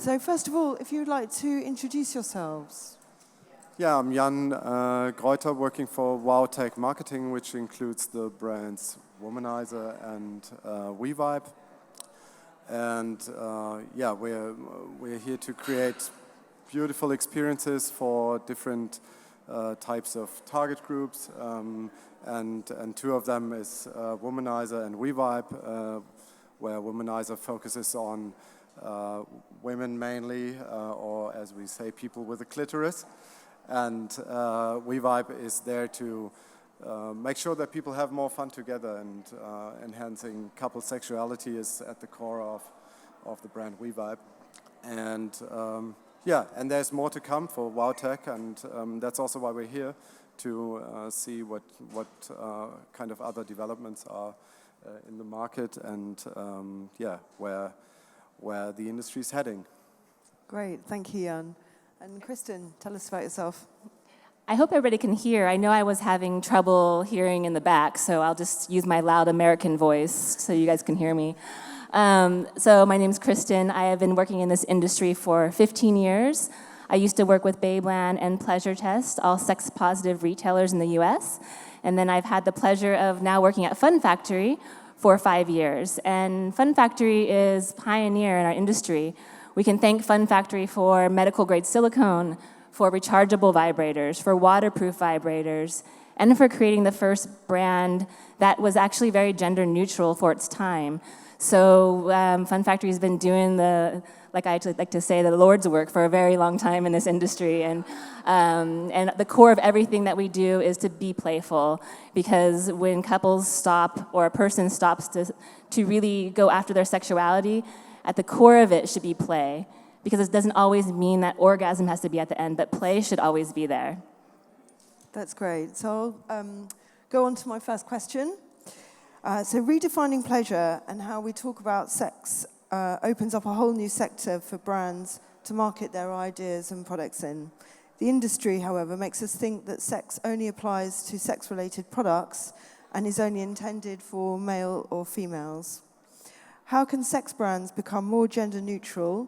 So first of all, if you'd like to introduce yourselves. Yeah, I'm Jan Greuter, working for WowTech Marketing, which includes the brands Womanizer and WeVibe. And yeah, we're here to create beautiful experiences for different types of target groups, and two of them is Womanizer and WeVibe, where Womanizer focuses on women mainly, or as we say, people with a clitoris. And WeVibe is there to make sure that people have more fun together, and enhancing couple sexuality is at the core of the brand WeVibe. And yeah, and there's more to come for WowTech, and that's also why we're here, to see what kind of other developments are in the market, and yeah, where the industry is heading. Great, thank you, Jan. And Kristen, tell us about yourself. I hope everybody can hear. I know I was having trouble hearing in the back, so I'll just use my loud American voice so you guys can hear me. So my name's Kristen. I have been working in this industry for 15 years. I used to work with Babeland and Pleasure Test, all sex-positive retailers in the US. And then I've had the pleasure of now working at Fun Factory for 5 years. And Fun Factory is pioneer in our industry. We can thank Fun Factory for medical-grade silicone, for rechargeable vibrators, for waterproof vibrators, and for creating the first brand that was actually very gender neutral for its time. So Fun Factory has been doing like I actually like to say, the Lord's work for a very long time in this industry. And the core of everything that we do is to be playful, because when couples stop, or a person stops to really go after their sexuality, at the core of it should be play, because it doesn't always mean that orgasm has to be at the end, but play should always be there. That's great. So I'll go on to my first question. So redefining pleasure and how we talk about sex opens up a whole new sector for brands to market their ideas and products in. The industry, however, makes us think that sex only applies to sex-related products and is only intended for male or females. How can sex brands become more gender neutral,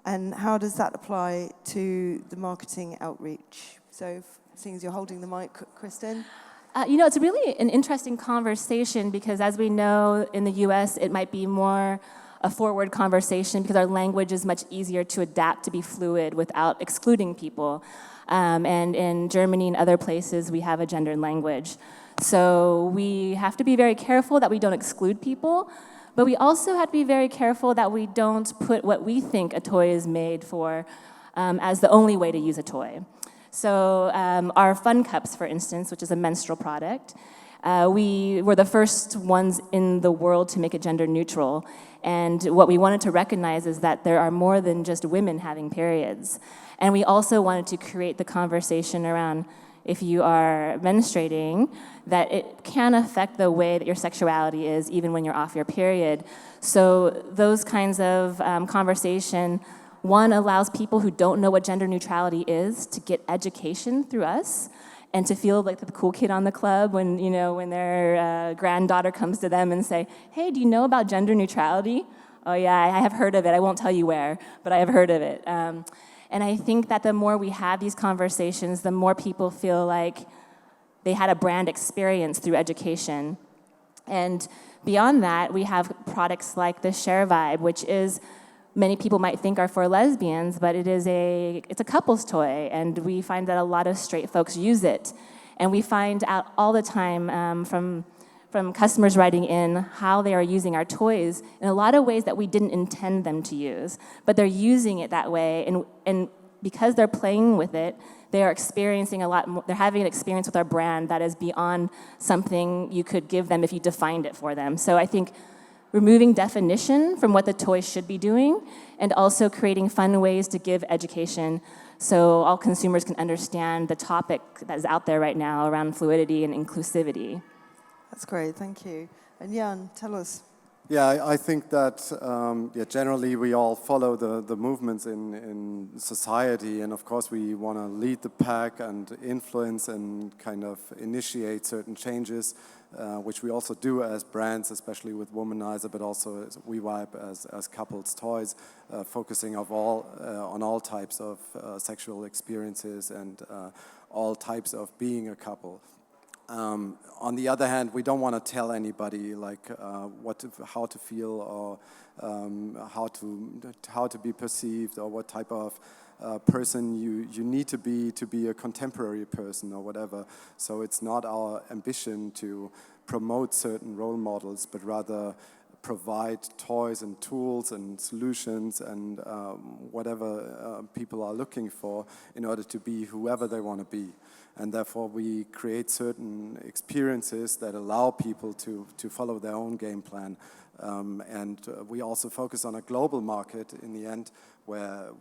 and how does that apply to the marketing outreach? So, seeing as you're holding the mic, Kristen. You know, it's really an interesting conversation, because as we know, in the US, it might be more a forward conversation because our language is much easier to adapt to be fluid without excluding people. And in Germany and other places, we have a gendered language. So we have to be very careful that we don't exclude people, but we also have to be very careful that we don't put what we think a toy is made for as the only way to use a toy. So our Fun Cups, for instance, which is a menstrual product, we were the first ones in the world to make it gender neutral. And what we wanted to recognize is that there are more than just women having periods. And we also wanted to create the conversation around, if you are menstruating, that it can affect the way that your sexuality is even when you're off your period. So those kinds of conversation, one, allows people who don't know what gender neutrality is to get education through us, and to feel like the cool kid on the club when their granddaughter comes to them and say, hey, do you know about gender neutrality? Oh yeah, I have heard of it. I won't tell you where, but I have heard of it. And I think that the more we have these conversations, the more people feel like they had a brand experience through education. And beyond that, we have products like the Share Vibe, which is, many people might think are for lesbians, but it's a couple's toy, and we find that a lot of straight folks use it. And we find out all the time from customers writing in how they are using our toys in a lot of ways that we didn't intend them to use, but they're using it that way, and because they're playing with it, they are experiencing a lot more, they're having an experience with our brand that is beyond something you could give them if you defined it for them. So I think removing definition from what the toy should be doing, and also creating fun ways to give education so all consumers can understand the topic that is out there right now around fluidity and inclusivity. That's great, thank you. And Jan, tell us. Yeah, I think that generally we all follow the movements in society, and of course we want to lead the pack and influence and kind of initiate certain changes, which we also do as brands, especially with Womanizer, but also as WeVibe as couples toys, focusing on all types of sexual experiences and all types of being a couple. On the other hand, we don't want to tell anybody like how to feel or how to be perceived or what type of person you need to be a contemporary person or whatever. So it's not our ambition to promote certain role models, but rather provide toys and tools and solutions and whatever people are looking for in order to be whoever they want to be. And therefore we create certain experiences that allow people to follow their own game plan. And we also focus on a global market in the end where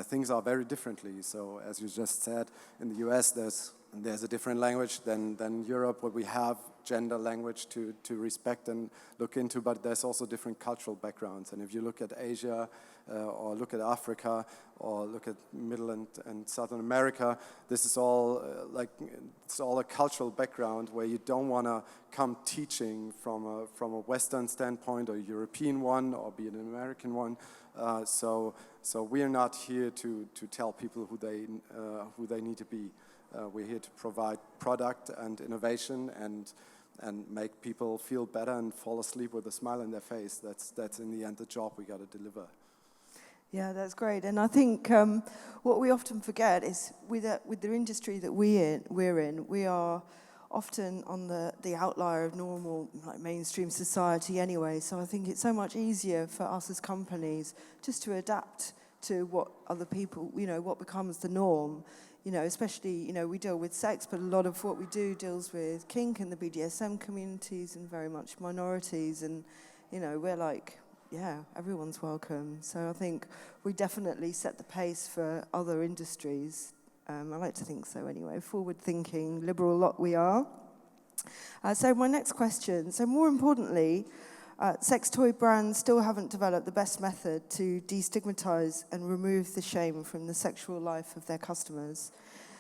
things are very differently. So as you just said, in the US there's a different language than Europe, where we have gender language to respect and look into, but there's also different cultural backgrounds. And if you look at Asia or look at Africa or look at Middle and Southern America, this is all it's all a cultural background where you don't want to come teaching from a Western standpoint or a European one or be an American one. So we are not here to tell people who they need to be. We're here to provide product and innovation and make people feel better and fall asleep with a smile on their face. That's in the end the job we got to deliver. Yeah, that's great. And I think what we often forget is with the industry that we're in, we are often on the outlier of normal, like mainstream society anyway. So I think it's so much easier for us as companies just to adapt to what other people, what becomes the norm. Especially, we deal with sex, but a lot of what we do deals with kink and the BDSM communities and very much minorities. And, we're like, everyone's welcome. So I think we definitely set the pace for other industries. I like to think so anyway. Forward-thinking, liberal lot we are. So my next question. So more importantly, sex toy brands still haven't developed the best method to destigmatize and remove the shame from the sexual life of their customers.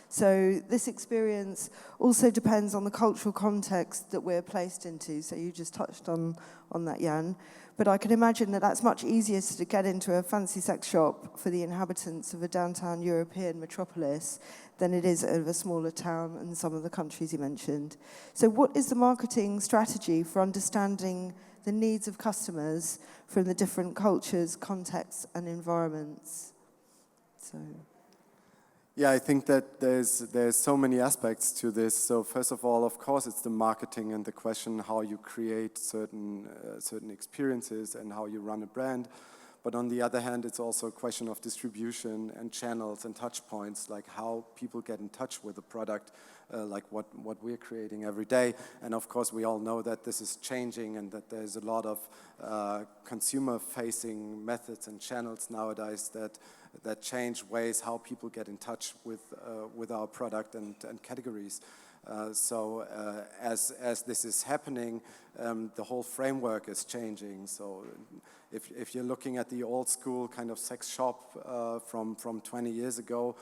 So this experience also depends on the cultural context that we're placed into. So you just touched on that, Jan. But I can imagine that that's much easier to get into a fancy sex shop for the inhabitants of a downtown European metropolis than it is of a smaller town in some of the countries you mentioned. So what is the marketing strategy for understanding the needs of customers from the different cultures, contexts, and environments? Yeah, I think that there's so many aspects to this. So first of all, of course, it's the marketing and the question how you create certain experiences and how you run a brand. But on the other hand, it's also a question of distribution and channels and touch points, like how people get in touch with the product, like what we're creating every day. And of course, we all know that this is changing and that there's a lot of consumer-facing methods and channels nowadays that change ways how people get in touch with our product and categories. So as this is happening, the whole framework is changing. So if you're looking at the old school kind of sex shop from 20 years ago,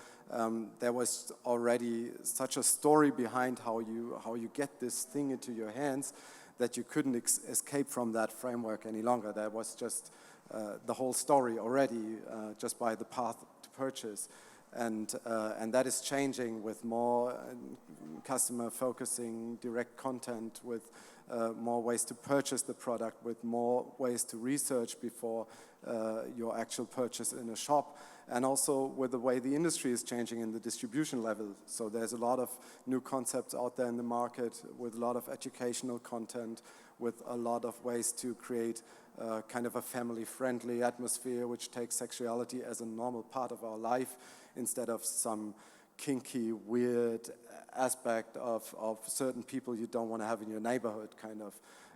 there was already such a story behind how you get this thing into your hands that you couldn't escape from that framework any longer. That was just the whole story already, just by the path to purchase. And that is changing with more customer-focusing direct content, with more ways to purchase the product, with more ways to research before your actual purchase in a shop, and also with the way the industry is changing in the distribution level. So there's a lot of new concepts out there in the market with a lot of educational content, with a lot of ways to create kind of a family-friendly atmosphere which takes sexuality as a normal part of our life instead of some kinky, weird aspect of certain people you don't want to have in your neighborhood, kind of.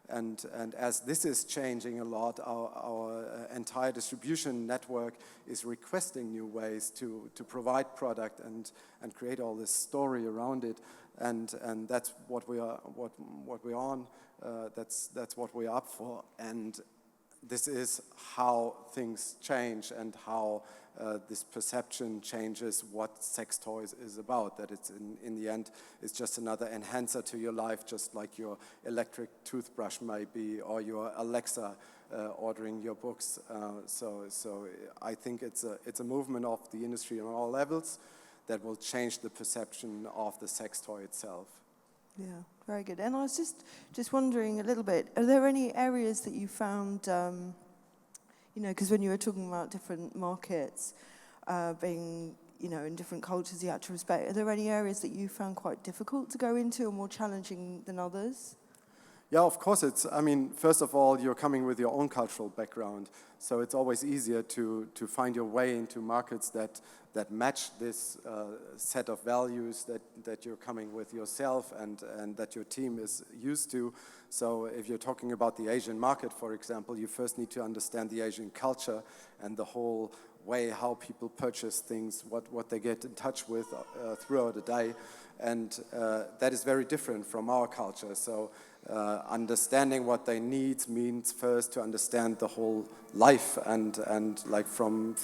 And as this is changing a lot, our entire distribution network is requesting new ways to provide product and create all this story around it. And that's what we are on. That's what we're up for. And this is how things change and how this perception changes what sex toys is about, that it's in the end, it's just another enhancer to your life, just like your electric toothbrush may be, or your Alexa ordering your books. So I think it's a movement of the industry on all levels that will change the perception of the sex toy itself. Yeah, very good. And I was just wondering a little bit, are there any areas that you found, because when you were talking about different markets being, in different cultures you had to respect, are there any areas that you found quite difficult to go into or more challenging than others? Yeah, of course. First of all, you're coming with your own cultural background, so it's always easier to find your way into markets that match this set of values that you're coming with yourself and that your team is used to. So if you're talking about the Asian market, for example, you first need to understand the Asian culture and the whole way how people purchase things, what they get in touch with throughout the day. And that is very different from our culture. So understanding what they need means first to understand the whole life and like from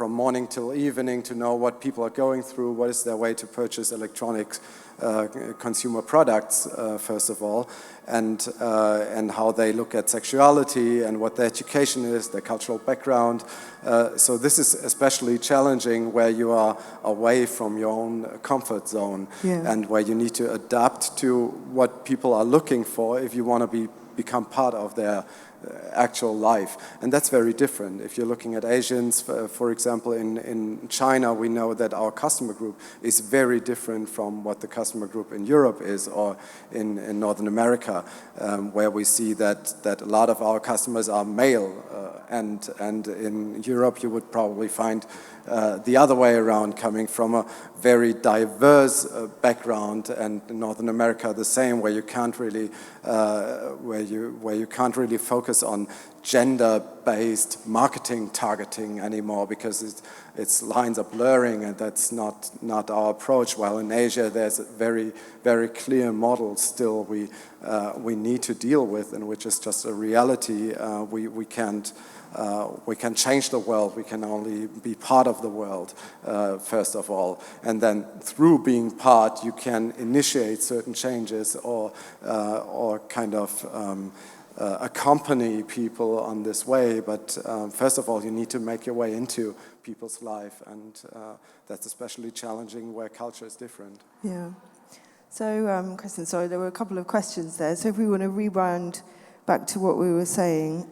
morning till evening, to know what people are going through, what is their way to purchase electronic consumer products, first of all, and how they look at sexuality and what their education is, their cultural background. So this is especially challenging where you are away from your own comfort zone, and where you need to adapt to what people are looking for if you want to become part of their actual life. And that's very different. If you're looking at Asians, for example, in China, we know that our customer group is very different from what the customer group in Europe is, or in Northern America, where we see that a lot of our customers are male, and in Europe you would probably find the other way around, coming from a very diverse background, and in Northern America the same, where you can't really focus on gender-based marketing targeting anymore, because its lines are blurring, and that's not our approach. While in Asia there's a very, very clear model still we need to deal with, and which is just a reality. We can change the world. We can only be part of the world, first of all. And then through being part, you can initiate certain changes or kind of accompany people on this way. But first of all, you need to make your way into people's life. And that's especially challenging where culture is different. Yeah. So, Kristen, sorry, there were a couple of questions there. So if we want to rewind back to what we were saying,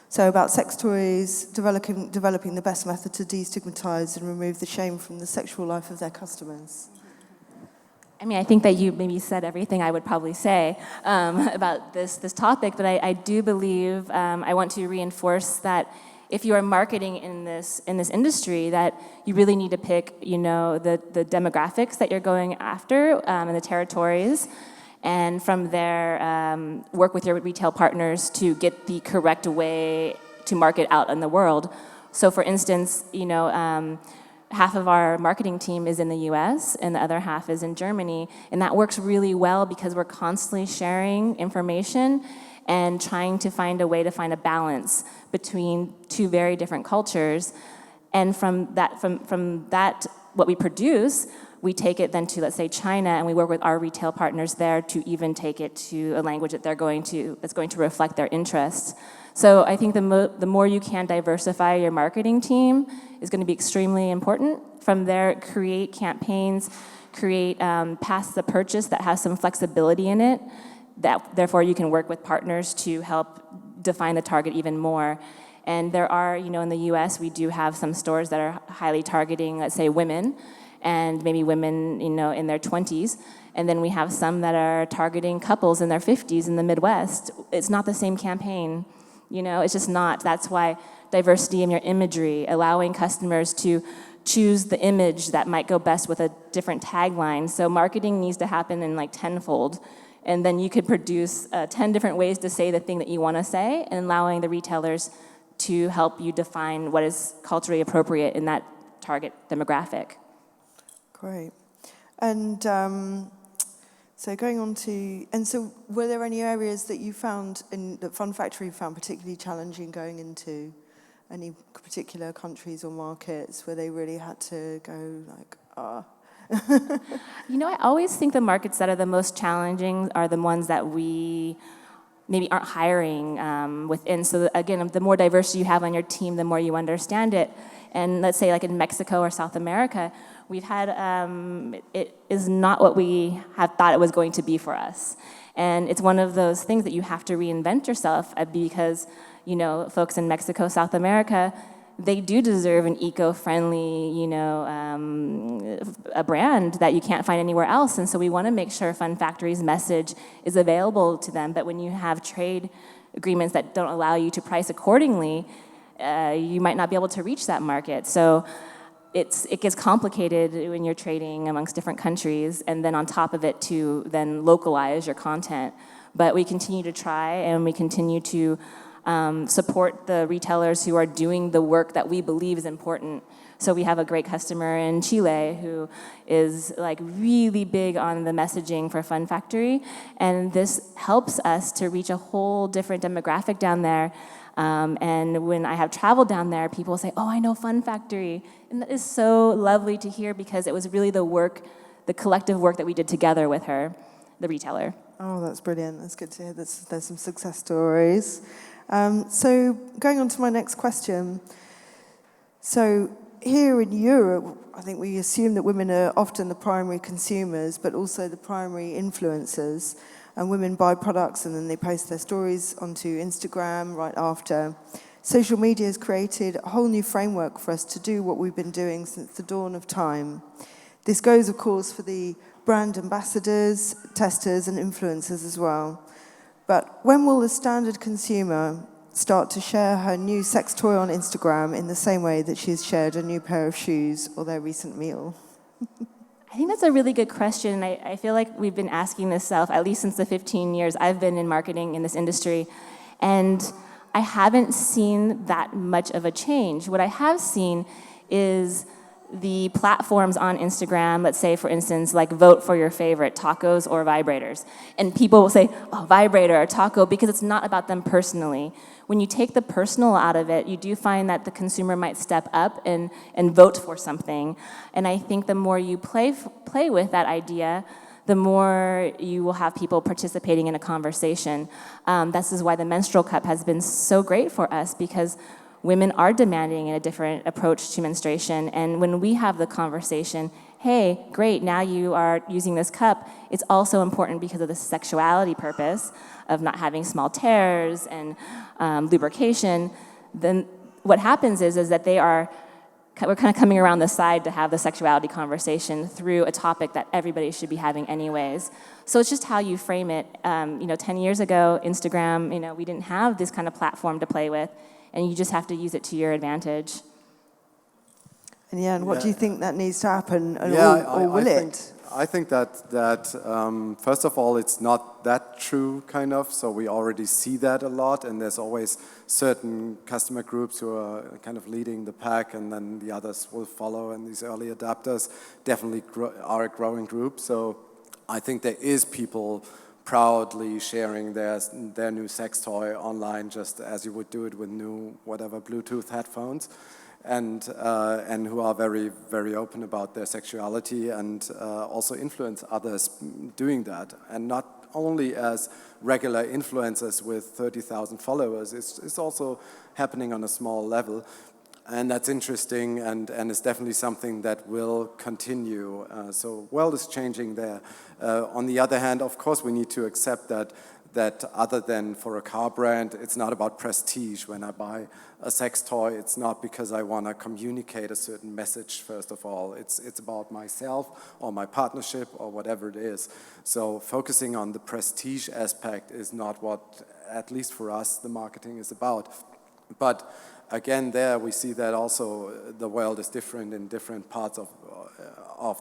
so about sex toys, developing the best method to destigmatize and remove the shame from the sexual life of their customers. I think that you maybe said everything I would probably say about this topic, but I do believe I want to reinforce that if you are marketing in this industry, that you really need to pick, the demographics that you're going after and the territories. And from there, work with your retail partners to get the correct way to market out in the world. So for instance, half of our marketing team is in the US and the other half is in Germany. And that works really well because we're constantly sharing information and trying to find a way to find a balance between two very different cultures. And from that, what we produce, we take it then to, let's say, China, and we work with our retail partners there to even take it to a language that that's going to reflect their interests. So I think the more you can diversify your marketing team is going to be extremely important. From there, create campaigns, create past the purchase that has some flexibility in it, that therefore you can work with partners to help define the target even more. And there are, in the US, we do have some stores that are highly targeting, let's say, women, and maybe women, in their 20s. And then we have some that are targeting couples in their 50s in the Midwest. It's not the same campaign, it's just not. That's why diversity in your imagery, allowing customers to choose the image that might go best with a different tagline. So marketing needs to happen in like tenfold. And then you could produce 10 different ways to say the thing that you want to say, and allowing the retailers to help you define what is culturally appropriate in that target demographic. Great. And So going on to, and so were there any areas that you found, that Fun Factory found particularly challenging going into? Any particular countries or markets where they really had to go like, You know, I always think the markets that are the most challenging are the ones that we maybe aren't hiring within. So again, the more diversity you have on your team, the more you understand it. And let's say like in Mexico or South America, we've had, it is not what we have thought it was going to be for us. And it's one of those things that you have to reinvent yourself because, you know, folks in Mexico, South America, they do deserve an eco-friendly, you know, a brand that you can't find anywhere else. And so we want to make sure Fun Factory's message is available to them. But when you have trade agreements that don't allow you to price accordingly, you might not be able to reach that market. So it gets complicated when you're trading amongst different countries, and then on top of it to then localize your content. But we continue to try, and we continue to support the retailers who are doing the work that we believe is important. So we have a great customer in Chile who is like really big on the messaging for Fun Factory, and this helps us to reach a whole different demographic down there. And when I have traveled down there, people say, "Oh, I know Fun Factory," and that is so lovely to hear because it was really the work, the collective work that we did together with her, the retailer. Oh, that's brilliant. That's good to hear. There's some success stories. So going on to my next question. So here in Europe, I think we assume that women are often the primary consumers, but also the primary influencers. And women buy products and then they post their stories onto Instagram right after. Social media has created a whole new framework for us to do what we've been doing since the dawn of time. This goes, of course, for the brand ambassadors, testers, and influencers as well. But when will the standard consumer start to share her new sex toy on Instagram in the same way that she's shared a new pair of shoes or their recent meal? I think that's a really good question. I feel like we've been asking this at least since the 15 years I've been in marketing in this industry. And I haven't seen that much of a change. What I have seen is the platforms on Instagram, let's say, for instance, like vote for your favorite, tacos or vibrators. And people will say, oh, vibrator or taco, because it's not about them personally. When you take the personal out of it, you do find that the consumer might step up and vote for something. And I think the more you play with that idea, the more you will have people participating in a conversation. This is why the menstrual cup has been so great for us, because women are demanding a different approach to menstruation. And when we have the conversation, hey, great, now you are using this cup, it's also important because of the sexuality purpose of not having small tears and lubrication. Then what happens is that we're kind of coming around the side to have the sexuality conversation through a topic that everybody should be having anyways. So it's just how you frame it. 10 years ago, Instagram, we didn't have this kind of platform to play with, and you just have to use it to your advantage. And what do you think that needs to happen, or will it? I think that first of all, it's not that true, kind of. So we already see that a lot, and there's always certain customer groups who are kind of leading the pack, and then the others will follow. And these early adopters definitely are a growing group. So I think there is people proudly sharing their new sex toy online, just as you would do it with new whatever Bluetooth headphones. And who are very, very open about their sexuality and also influence others doing that. And not only as regular influencers with 30,000 followers, it's also happening on a small level. And that's interesting, and it's definitely something that will continue. So world is changing there. On the other hand, of course, we need to accept that other than for a car brand, it's not about prestige. When I buy a sex toy, it's not because I want to communicate a certain message, first of all. It's about myself or my partnership or whatever it is. So focusing on the prestige aspect is not what, at least for us, the marketing is about. But again, there we see that also the world is different in different parts of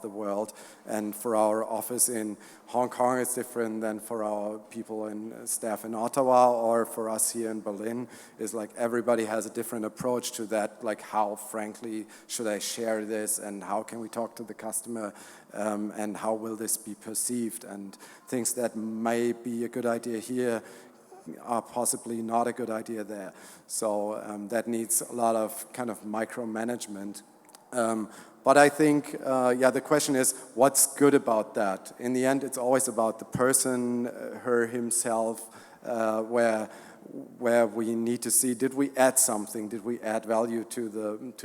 the world. And for our office in Hong Kong, it's different than for our people and staff in Ottawa, or for us here in Berlin. Is like everybody has a different approach to that, like how frankly should I share this, and how can we talk to the customer, and how will this be perceived, and things that may be a good idea here are possibly not a good idea there. So that needs a lot of kind of micromanagement. But I think, the question is, what's good about that? In the end, it's always about the person, her, himself, where we need to see, did we add something? Did we add value to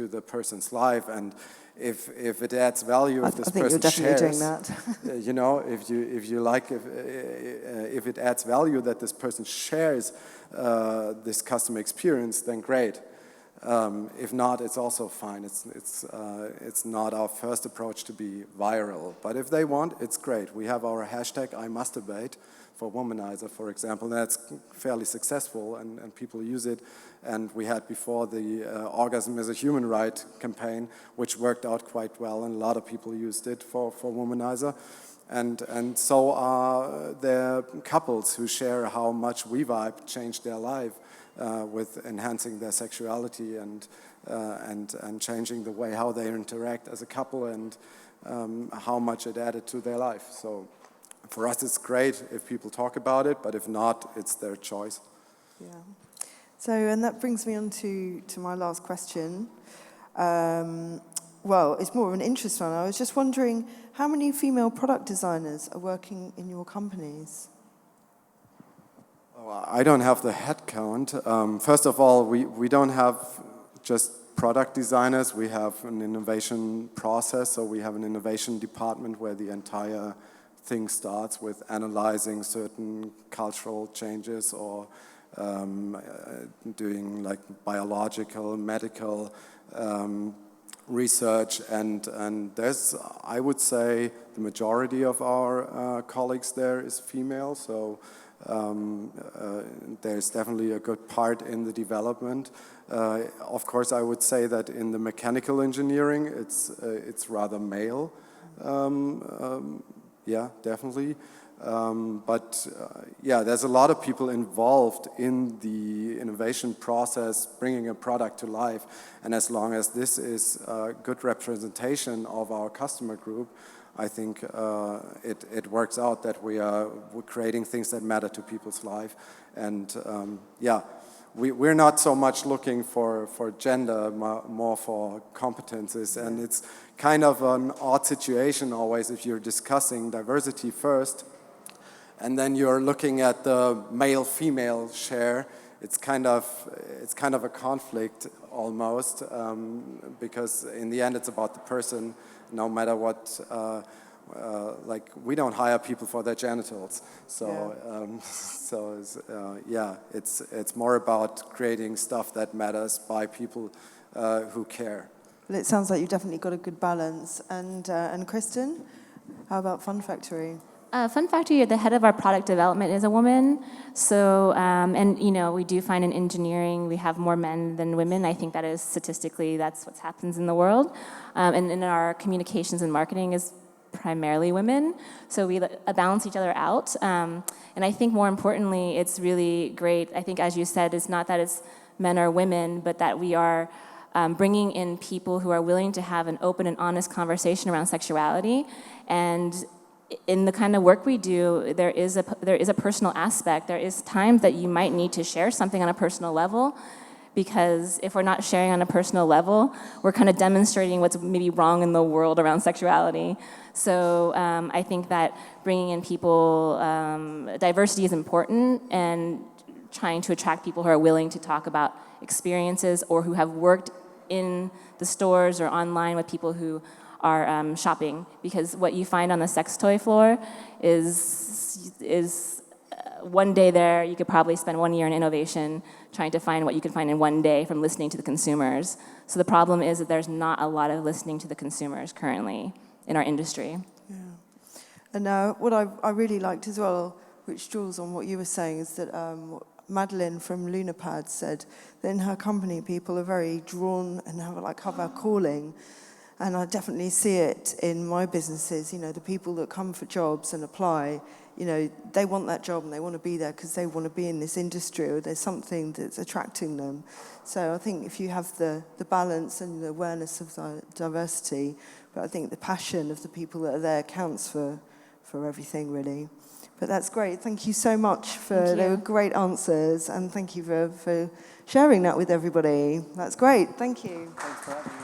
the person's life? And if it adds value, if this person shares, I think you're definitely doing that. you know, if it adds value that this person shares this customer experience, then great. If not, it's also fine. It's not our first approach to be viral. But if they want, it's great. We have our hashtag #IMusturbate for Womanizer, for example. That's fairly successful, and people use it. And we had before the Orgasm is a Human Right campaign, which worked out quite well, and a lot of people used it for Womanizer. And so are there couples who share how much WeVibe changed their life with enhancing their sexuality and changing the way how they interact as a couple, and how much it added to their life. So for us, it's great if people talk about it, but if not, it's their choice. Yeah. So, and that brings me on to my last question. Well, it's more of an interest one. I was just wondering, how many female product designers are working in your companies? Oh, I don't have the head count. First of all, we don't have just product designers. We have an innovation process, so we have an innovation department where the entire thing starts with analyzing certain cultural changes, or doing like biological, medical research, and there's, I would say, the majority of our colleagues there is female, so there's definitely a good part in the development. Of course, I would say that in the mechanical engineering, it's rather male. Yeah, definitely. There's a lot of people involved in the innovation process, bringing a product to life. And as long as this is a good representation of our customer group, I think it works out that we're creating things that matter to people's life. And we're not so much looking for gender, more for competences. And it's kind of an odd situation always if you're discussing diversity first, and then you're looking at the male-female share. It's kind of a conflict almost, because in the end it's about the person, no matter what. Like, we don't hire people for their genitals, so it's more about creating stuff that matters by people who care. Well, it sounds like you've definitely got a good balance. And Kristen, how about Fun Factory? Fun Factory, the head of our product development is a woman. So, we do find in engineering we have more men than women. I think that is statistically, that's what happens in the world. And in our communications and marketing is primarily women. So we balance each other out. And I think more importantly, it's really great. I think, as you said, it's not that it's men or women, but that we are bringing in people who are willing to have an open and honest conversation around sexuality. And in the kind of work we do, there is a personal aspect. There is times that you might need to share something on a personal level, because if we're not sharing on a personal level, we're kind of demonstrating what's maybe wrong in the world around sexuality. So I think that bringing in people, diversity is important, and trying to attract people who are willing to talk about experiences, or who have worked in the stores or online with people who are shopping, because what you find on the sex toy floor is one day there, you could probably spend 1 year in innovation trying to find what you can find in one day from listening to the consumers. So the problem is that there's not a lot of listening to the consumers currently in our industry. Yeah. And what I really liked as well, which draws on what you were saying, is that Madeline from Lunapad said that in her company, people are very drawn and have a calling. And I definitely see it in my businesses. You know, the people that come for jobs and apply, you know, they want that job and they want to be there because they want to be in this industry, or there's something that's attracting them. So I think if you have the balance and the awareness of the diversity, but I think the passion of the people that are there counts for everything, really. But that's great. Thank you so much they were great answers, and thank you for sharing that with everybody. That's great. Thank you. Thanks for having me.